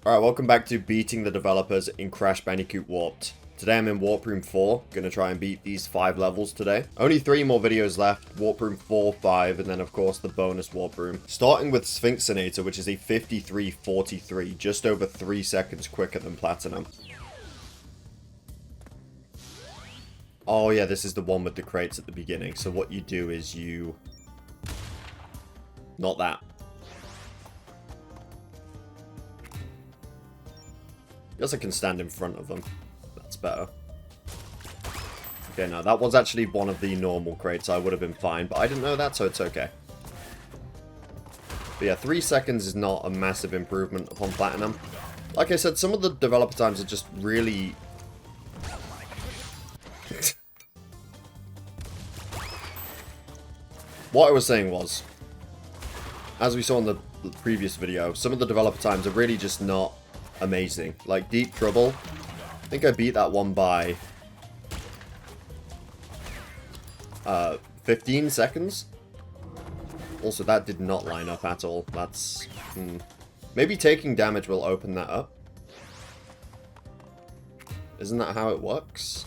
Alright, welcome back to beating the developers in Crash Bandicoot Warped. Today I'm in Warp Room 4, gonna try and beat these 5 levels today. Only 3 more videos left, Warp Room 4, 5, and then of course the bonus Warp Room. Starting with Sphinxinator, which is a 53:43, just over 3 seconds quicker than Platinum. Oh yeah, this is the one with the crates at the beginning, so what you do is you... Not that. I guess I can stand in front of them. That's better. Okay, no, that was actually one of the normal crates. I would have been fine, but I didn't know that, so it's okay. But yeah, 3 seconds is not a massive improvement upon Platinum. Like I said, some of the developer times are just really... What I was saying was, as we saw in the previous video, some of the developer times are really just not amazing. Like Deep Trouble, I think I beat that one by 15 seconds. Also, that did not line up at all. That's... Maybe taking damage will open that up. Isn't that how it works?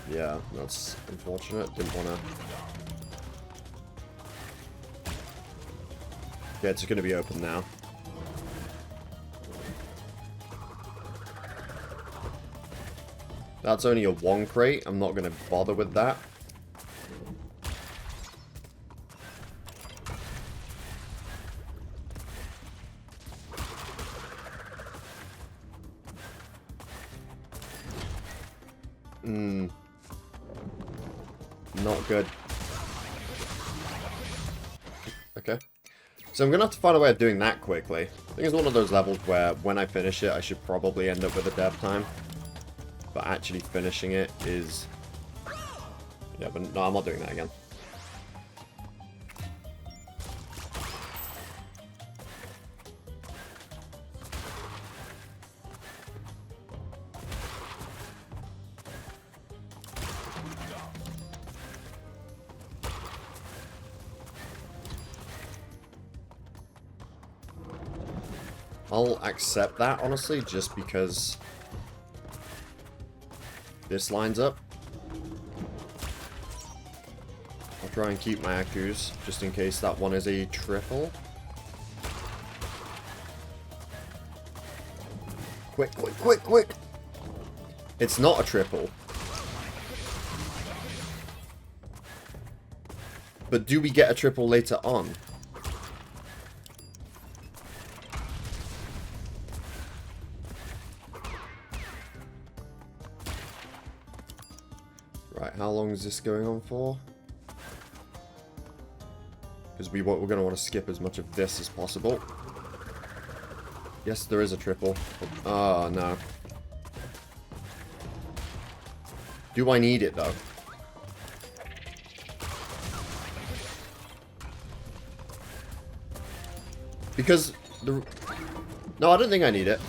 Yeah, that's unfortunate. Didn't want to... Okay, it's going to be open now. That's only a 1 crate. I'm not going to bother with that. Not good. Okay. So I'm going to have to find a way of doing that quickly. I think it's one of those levels where when I finish it, I should probably end up with a dev time. But actually finishing it is... Yeah, but no, I'm not doing that again. I'll accept that, honestly, just because this lines up. I'll try and keep my Akus, just in case that one is a triple. Quick, quick, quick, quick! It's not a triple. But do we get a triple later on? Right, how long is this going on for? Because we're going to want to skip as much of this as possible. Yes, there is a triple. Oh, no. Do I need it, though? Because the... No, I don't think I need it.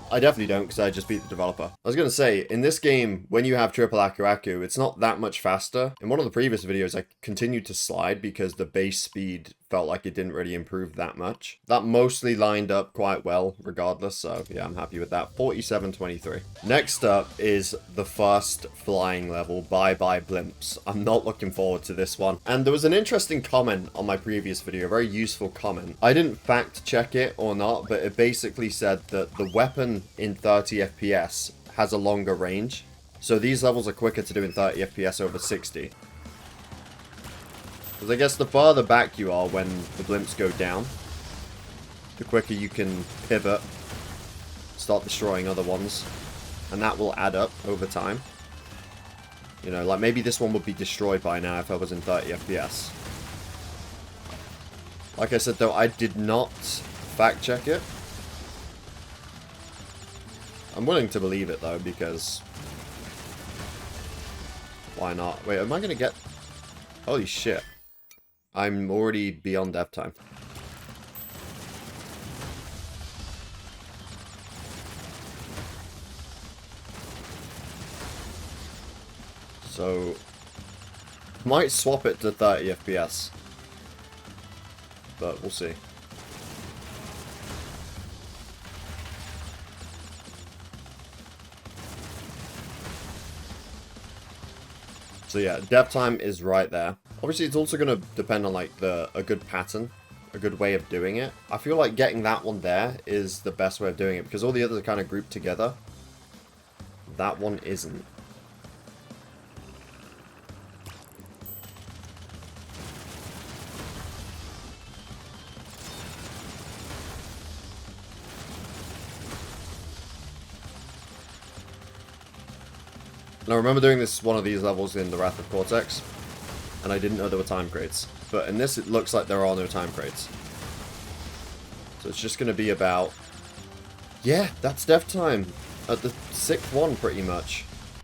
I definitely don't, because I just beat the developer. I was going to say, in this game, when you have triple Aku, it's not that much faster. In one of the previous videos, I continued to slide because the base speed felt like it didn't really improve that much. That mostly lined up quite well, regardless, so yeah, I'm happy with that. 47:23. Next up is the first flying level, Bye Bye Blimps. I'm not looking forward to this one. And there was an interesting comment on my previous video, a very useful comment. I didn't fact check it or not, but it basically said that the weapon in 30 FPS has a longer range. So these levels are quicker to do in 30 FPS over 60. Because I guess the farther back you are when the blimps go down, the quicker you can pivot, start destroying other ones, and that will add up over time. You know, like maybe this one would be destroyed by now if I was in 30 FPS. Like I said though, I did not fact check it. I'm willing to believe it though, because... Why not? Wait, am I going to get... Holy shit. I'm already beyond dev time. So, Might swap it to 30 FPS. But we'll see. So yeah, dev time is right there. Obviously, it's also going to depend on like a good pattern, a good way of doing it. I feel like getting that one there is the best way of doing it because all the others are kind of grouped together. That one isn't. And I remember doing one of these levels in the Wrath of Cortex, and I didn't know there were time crates. But in this, it looks like there are no time crates. So it's just going to be about... Yeah, that's dev time. At the 6th one, pretty much.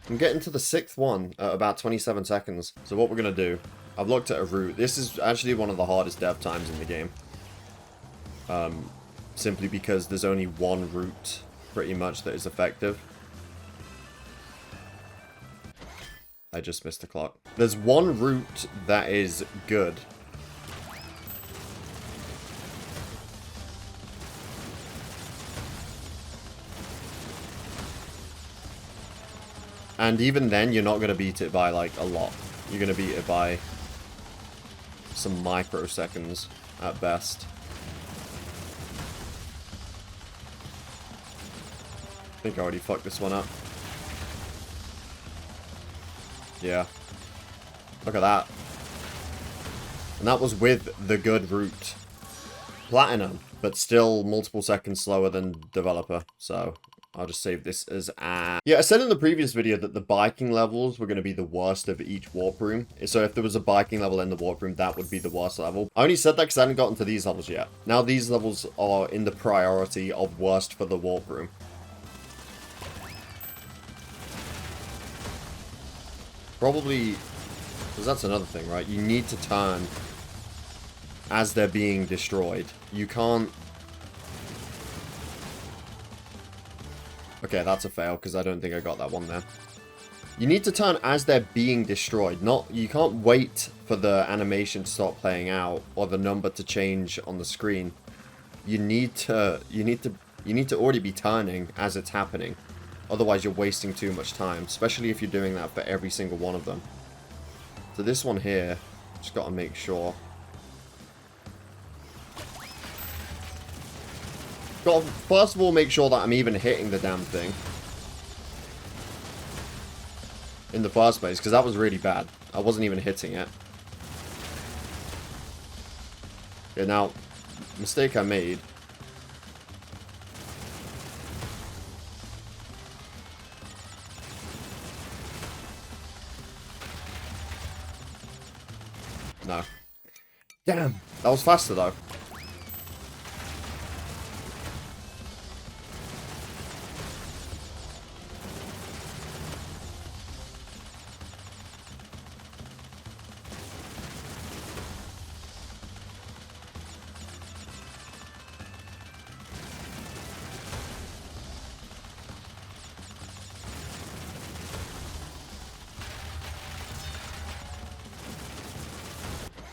I'm getting to the 6th one at about 27 seconds. So what we're going to do... I've looked at a route. This is actually one of the hardest dev times in the game. Simply because there's only one route, pretty much, that is effective. I just missed the clock. There's one route that is good. And even then, you're not going to beat it by, like, a lot. You're going to beat it by some microseconds at best. I think I already fucked this one up. Yeah. Look at that. And that was with the good route. Platinum, but still multiple seconds slower than developer. So I'll just save this as a... Yeah, I said in the previous video that the biking levels were going to be the worst of each warp room. So if there was a biking level in the warp room, that would be the worst level. I only said that because I hadn't gotten to these levels yet. Now these levels are in the priority of worst for the warp room. Probably, because that's another thing, right? You need to turn as they're being destroyed. You can't... Okay, that's a fail, because I don't think I got that one there. You need to turn as they're being destroyed. You can't wait for the animation to start playing out, or the number to change on the screen. You need to already be turning as it's happening. Otherwise, you're wasting too much time, especially if you're doing that for every single one of them. So this one here, just got to make sure. Got to, first of all, make sure that I'm even hitting the damn thing. In the first place, because that was really bad. I wasn't even hitting it. Okay, now, mistake I made. No. Damn. That was faster, though.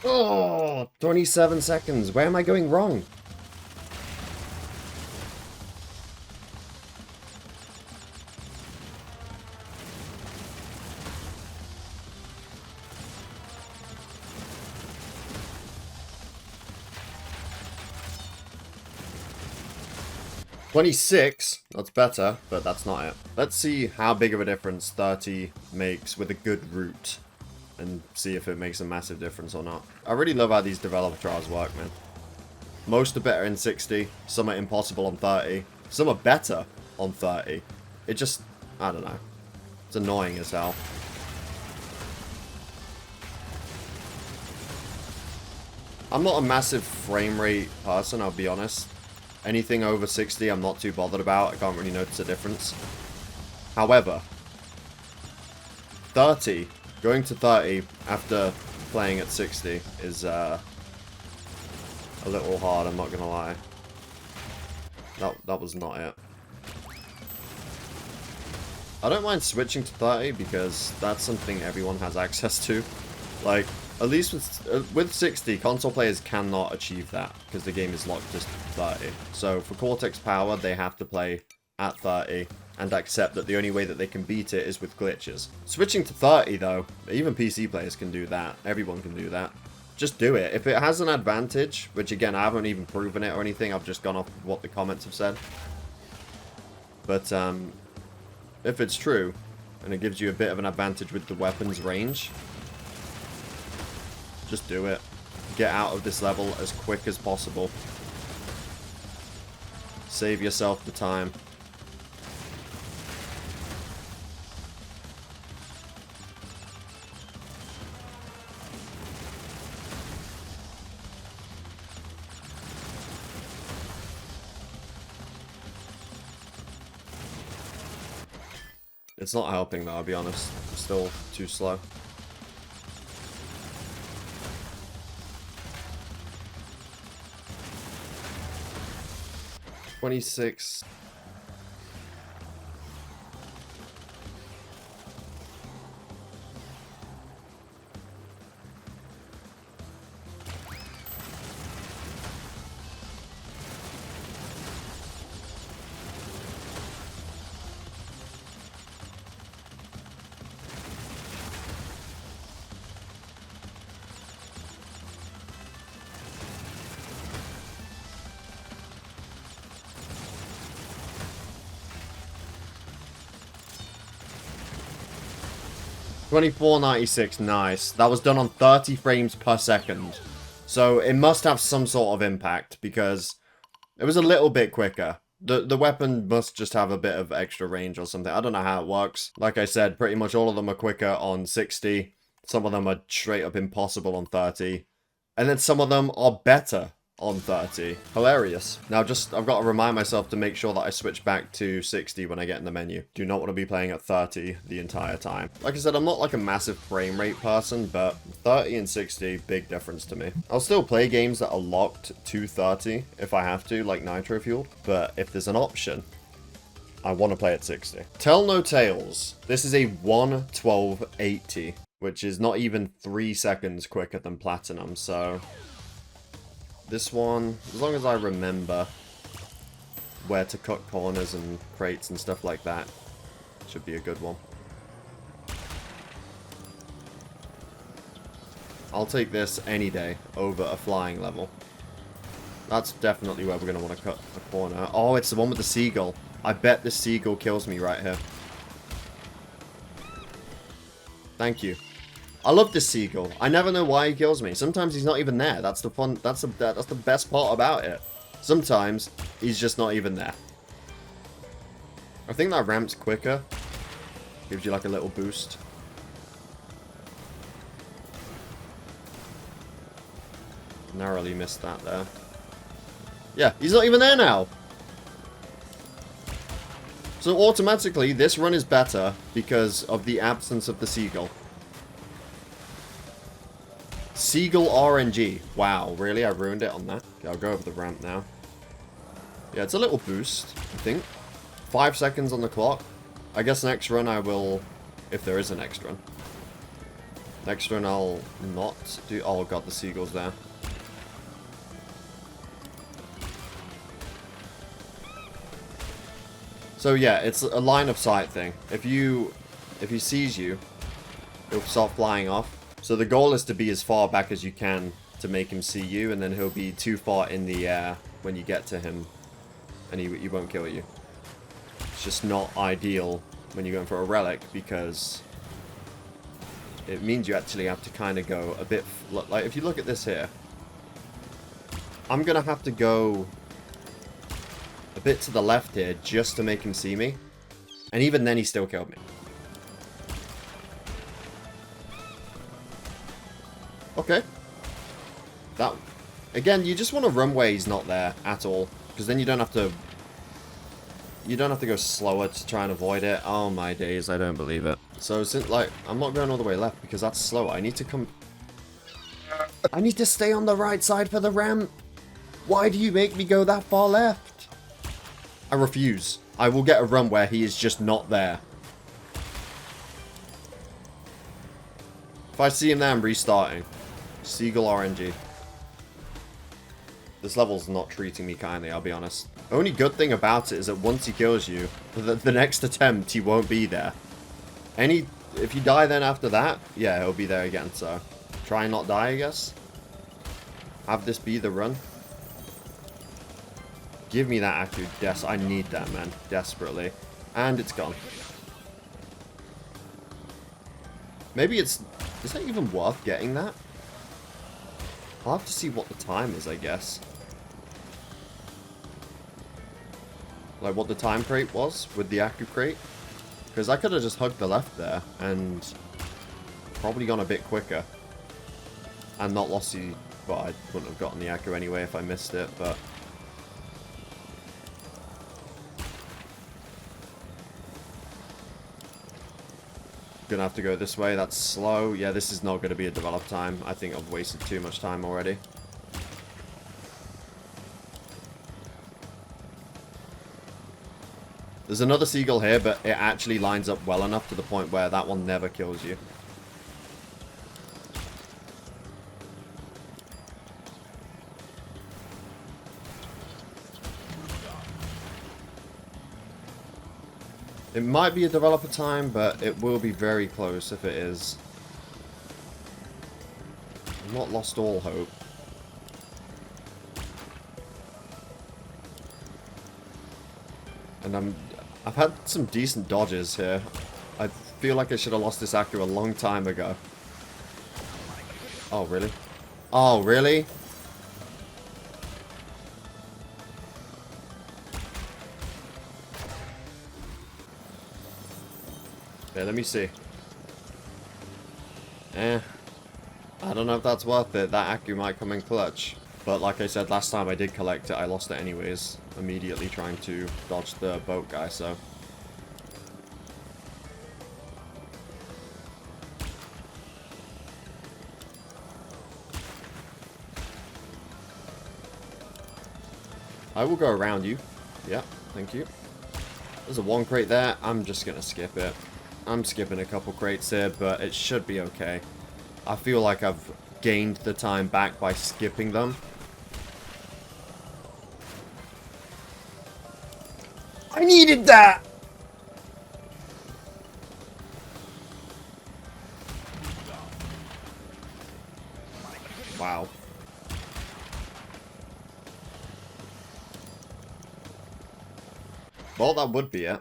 Oh, 27 seconds. Where am I going wrong? $26, that's better, but that's not it. Let's see how big of a difference 30 makes with a good route. And see if it makes a massive difference or not. I really love how these developer trials work, man. Most are better in 60, some are impossible on 30, some are better on 30. It just, I don't know. It's annoying as hell. I'm not a massive frame rate person, I'll be honest. Anything over 60 I'm not too bothered about, I can't really notice a difference. However, 30... Going to 30 after playing at 60 is a little hard, I'm not gonna lie. That was not it. I don't mind switching to 30 because that's something everyone has access to. Like, at least with 60, console players cannot achieve that because the game is locked to 30. So for Cortex Power, they have to play at 30 and accept that the only way that they can beat it is with glitches. Switching to 30, though, even PC players can do that. Everyone can do that. Just do it. If it has an advantage, which again, I haven't even proven it or anything, I've just gone off what the comments have said. But if it's true, and it gives you a bit of an advantage with the weapon's range, just do it. Get out of this level as quick as possible. Save yourself the time. It's not helping though, I'll be honest. I'm still too slow. $26. $24.96, nice. That was done on 30 frames per second. So it must have some sort of impact because it was a little bit quicker. The weapon must just have a bit of extra range or something. I don't know how it works. Like I said, pretty much all of them are quicker on 60. Some of them are straight up impossible on 30. And then some of them are better on 30. Hilarious. Now I've got to remind myself to make sure that I switch back to 60 when I get in the menu. Do not want to be playing at 30 the entire time. Like I said, I'm not like a massive frame rate person, but 30 and 60, big difference to me. I'll still play games that are locked to 30 if I have to, like Nitro Fueled, but if there's an option, I want to play at 60. Tell No Tales. This is a 1:12.80, which is not even 3 seconds quicker than Platinum, so this one, as long as I remember where to cut corners and crates and stuff like that, should be a good one. I'll take this any day over a flying level. That's definitely where we're going to want to cut a corner. Oh, it's the one with the seagull. I bet the seagull kills me right here. Thank you. I love this seagull. I never know why he kills me. Sometimes he's not even there. That's the fun. That's the best part about it. Sometimes he's just not even there. I think that ramps quicker. Gives you like a little boost. Narrowly missed that there. Yeah, he's not even there now. So automatically, this run is better because of the absence of the seagull. Seagull RNG. Wow, really? I ruined it on that. Okay, I'll go over the ramp now. Yeah, it's a little boost, I think. 5 seconds on the clock. I guess next run I will, if there is a next run. Next run I'll not do. Oh god, the seagull's there. So yeah, it's a line of sight thing. If he sees you, he'll start flying off. So the goal is to be as far back as you can to make him see you, and then he'll be too far in the air when you get to him, and he won't kill you. It's just not ideal when you're going for a relic, because it means you actually have to kind of go a bit... Like, if you look at this here, I'm going to have to go a bit to the left here just to make him see me, and even then he still killed me. Okay. That... Again, you just want to run where he's not there at all, because then you don't have to... You don't have to go slower to try and avoid it. Oh my days, I don't believe it. So, since, like, I'm not going all the way left because that's slower. I need to come... I need to stay on the right side for the ramp. Why do you make me go that far left? I refuse. I will get a run where he is just not there. If I see him there, I'm restarting. Seagull RNG. This level's not treating me kindly, I'll be honest. Only good thing about it is that once he kills you, the next attempt, he won't be there. If you die then after that, yeah, he'll be there again, so try and not die, I guess. Have this be the run. Give me that Aku. Yes, I need that, man. Desperately. And it's gone. Maybe is that even worth getting that? I'll have to see what the time is, I guess. Like what the time crate was with the Aku crate. Because I could have just hugged the left there and probably gone a bit quicker. And not lost the... Well, I wouldn't have gotten the Aku anyway if I missed it, but... Gonna have to go this way. That's slow. Yeah, this is not going to be a develop time. I think I've wasted too much time already. There's another seagull here, but it actually lines up well enough to the point where that one never kills you. It might be a developer time, but it will be very close if it is. I've not lost all hope. And I've had some decent dodges here. I feel like I should have lost this Aku a long time ago. Oh, really? Oh, really? Yeah, let me see. I don't know if that's worth it. That Aku might come in clutch. But like I said, last time I did collect it, I lost it anyways. Immediately trying to dodge the boat guy, so... I will go around you. Yeah, thank you. There's a one crate there. I'm just gonna skip it. I'm skipping a couple crates here, but it should be okay. I feel like I've gained the time back by skipping them. I needed that! Wow. Well, that would be it.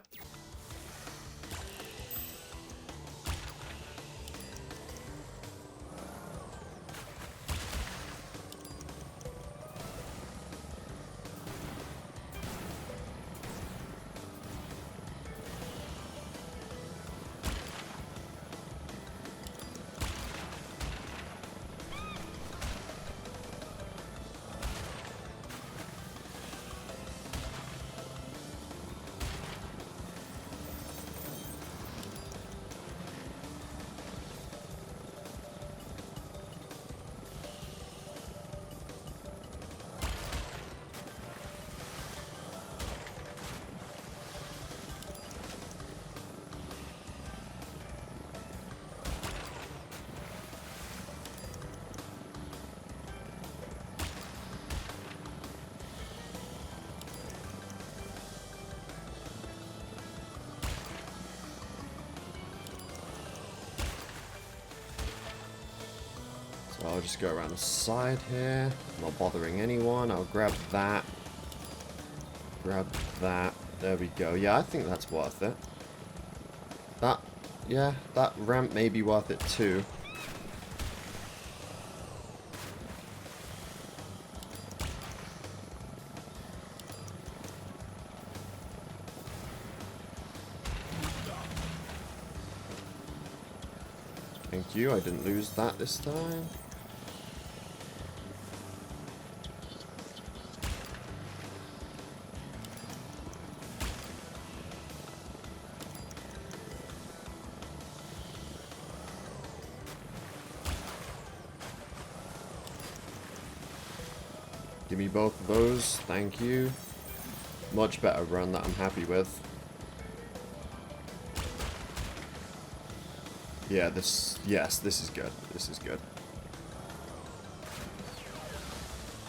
So I'll just go around the side here. Not bothering anyone. I'll grab that. Grab that. There we go. Yeah, I think that's worth it. Yeah, that ramp may be worth it too. Thank you, I didn't lose that this time. Give me both of those, thank you. Much better run that I'm happy with. Yeah, yes, this is good. This is good.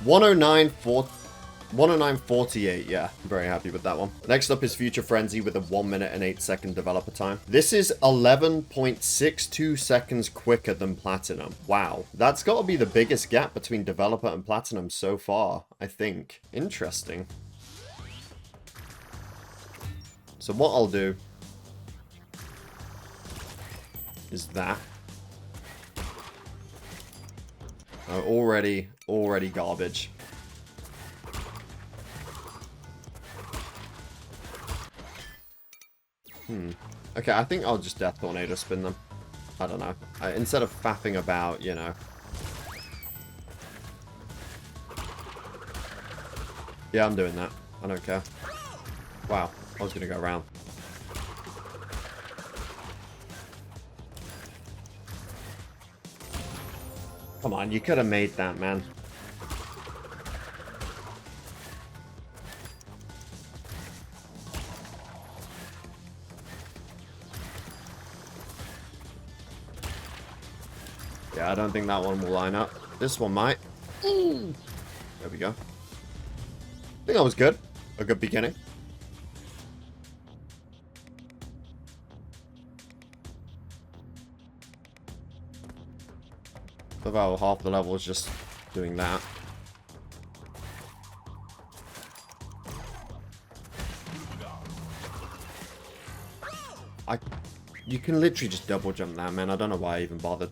109.48, yeah. I'm very happy with that one. Next up is Future Frenzy with a 1 minute and 8 second developer time. This is 11.62 seconds quicker than Platinum. Wow. That's got to be the biggest gap between developer and Platinum so far, I think. Interesting. So what I'll do is that. Oh, already garbage. Okay, I think I'll just Death Tornado spin them. I don't know. Instead of faffing about, you know. Yeah, I'm doing that. I don't care. Wow, I was gonna go around. Come on, you could have made that, man. Yeah, I don't think that one will line up. This one might. There we go. I think that was good. A good beginning. About half the level is just doing that. You can literally just double jump that, man. I don't know why I even bothered.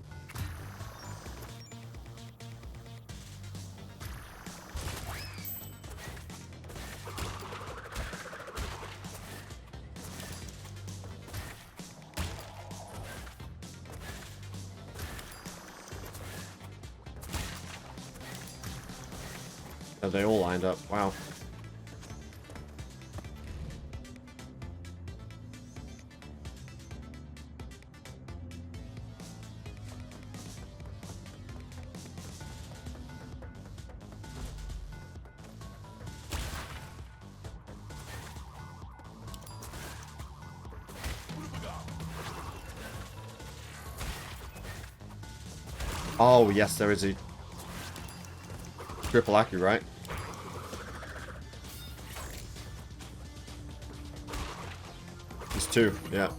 Oh, they all lined up. Wow. Oh, yes, there is a triple Aki, right? There's two, yeah.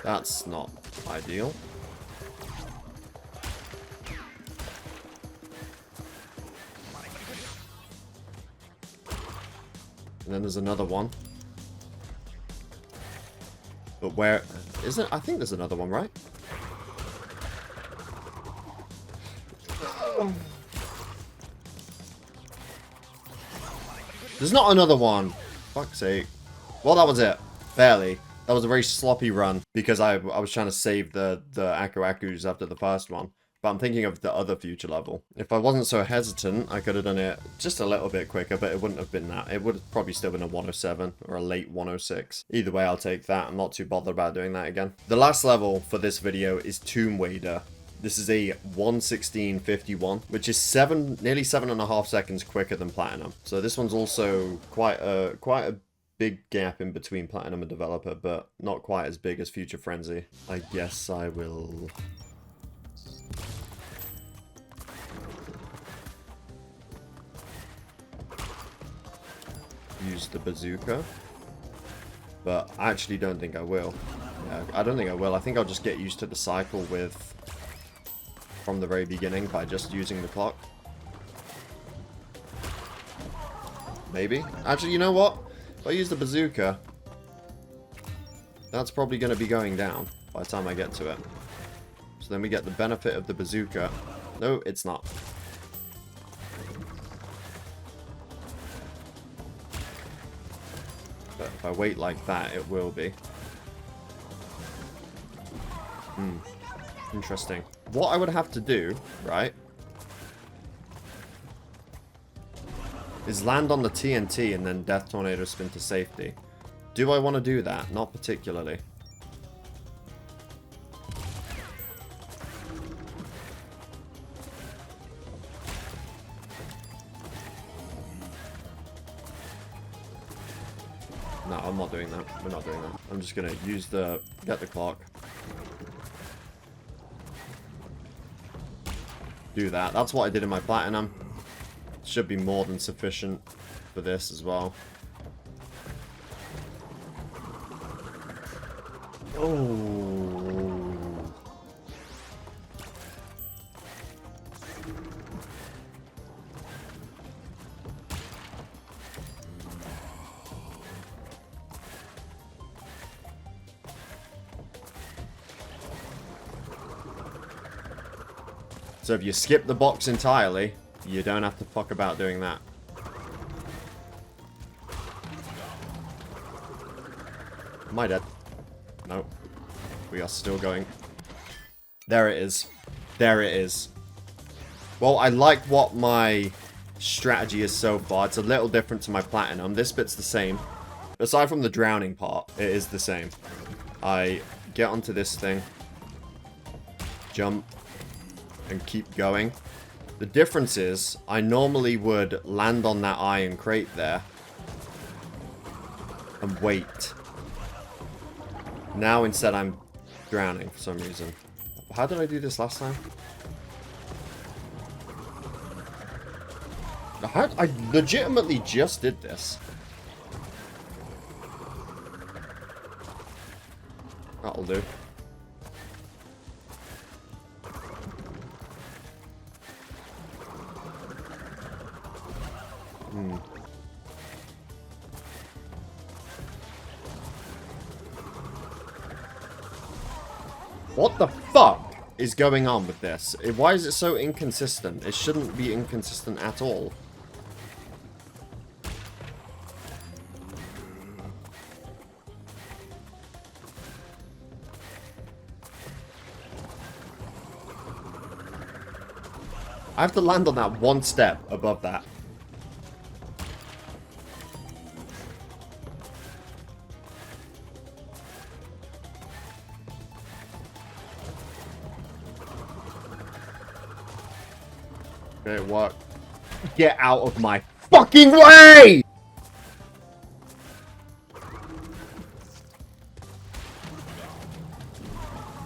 That's not ideal. And then there's another one. But where is it? I think there's another one, right? There's not another one. Fuck's sake. Well, that was it. Barely. That was a very sloppy run because I was trying to save the Aku Akus after the first one. But I'm thinking of the other future level. If I wasn't so hesitant, I could have done it just a little bit quicker, but it wouldn't have been that. It would have probably still been a 107 or a late 106. Either way, I'll take that. I'm not too bothered about doing that again. The last level for this video is Tomb Wader. This is a 1:16:51, which is nearly 7.5 seconds quicker than Platinum. So this one's also quite a big gap in between Platinum and Developer, but not quite as big as Future Frenzy. I guess I will use the bazooka, but I actually don't think I will. Yeah, I don't think I will. I think I'll just get used to the cycle from the very beginning by just using the clock. Maybe. Actually, you know what? If I use the bazooka, that's probably going to be going down by the time I get to it. So then we get the benefit of the bazooka. No, it's not. But if I wait like that, it will be. Interesting. What I would have to do, right, is land on the TNT and then Death Tornado spin to safety. Do I want to do that? Not particularly. No, I'm not doing that. We're not doing that. I'm just gonna use get the clock. Do that. That's what I did in my platinum. Should be more than sufficient for this as well. Oh. So if you skip the box entirely, you don't have to fuck about doing that. Am I dead? No. We are still going. There it is. There it is. Well, I like what my strategy is so far. It's a little different to my platinum. This bit's the same. Aside from the drowning part, it is the same. I get onto this thing. Jump. And keep going. The difference is, I normally would land on that iron crate there. And wait. Now instead I'm drowning for some reason. How did I do this last time? I legitimately just did this. That'll do. What the fuck is going on with this? Why is it so inconsistent? It shouldn't be inconsistent at all. I have to land on that one step above that. Okay, what? Get out of my fucking way!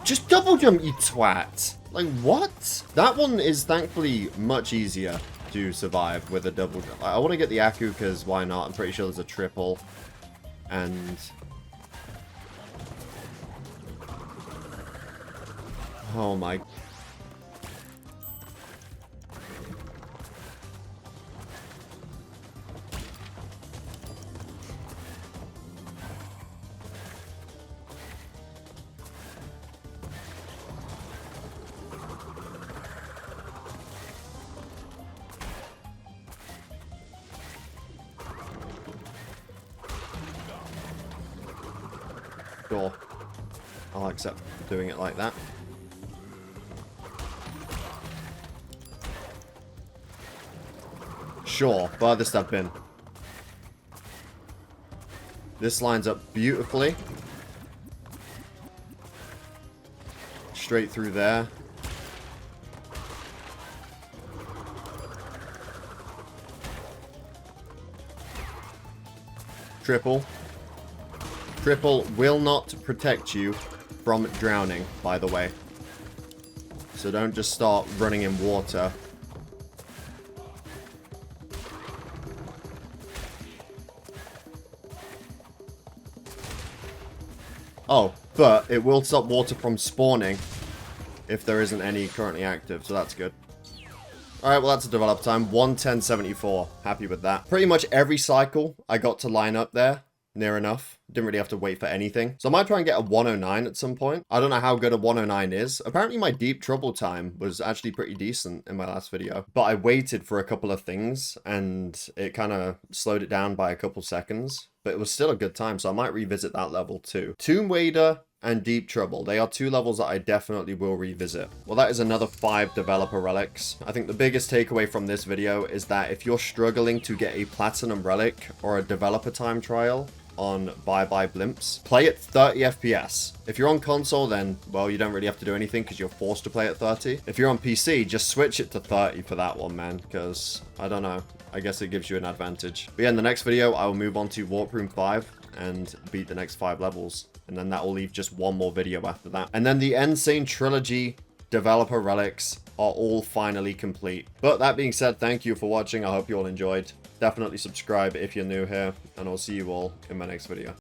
Just double jump, you twat. Like, what? That one is thankfully much easier to survive with a double jump. I want to get the Aku because why not? I'm pretty sure there's a triple. And... oh my... sure. I'll accept doing it like that. Sure, furthest I've been. This lines up beautifully. Straight through there. Triple. Triple will not protect you from drowning, by the way. So don't just start running in water. Oh, but it will stop water from spawning if there isn't any currently active, so that's good. Alright, well that's a develop time. 1:10:74. Happy with that. Pretty much every cycle I got to line up there. Near enough. Didn't really have to wait for anything. So I might try and get a 109 at some point. I don't know how good a 109 is. Apparently my deep trouble time was actually pretty decent in my last video. But I waited for a couple of things and it kind of slowed it down by a couple seconds. But it was still a good time, so I might revisit that level too. Tomb Wader and Deep Trouble. They are two levels that I definitely will revisit. Well, that is another 5 developer relics. I think the biggest takeaway from this video is that if you're struggling to get a platinum relic or a developer time trial on Bye Bye Blimps, play at 30 FPS. If you're on console, then, well, you don't really have to do anything because you're forced to play at 30. If you're on PC, just switch it to 30 for that one, man, because, I don't know. I guess it gives you an advantage. But yeah, in the next video, I will move on to Warp Room 5 and beat the next 5 levels. And then that will leave just one more video after that. And then the Insane Trilogy developer relics are all finally complete. But that being said, thank you for watching. I hope you all enjoyed. Definitely subscribe if you're new here, and I'll see you all in my next video.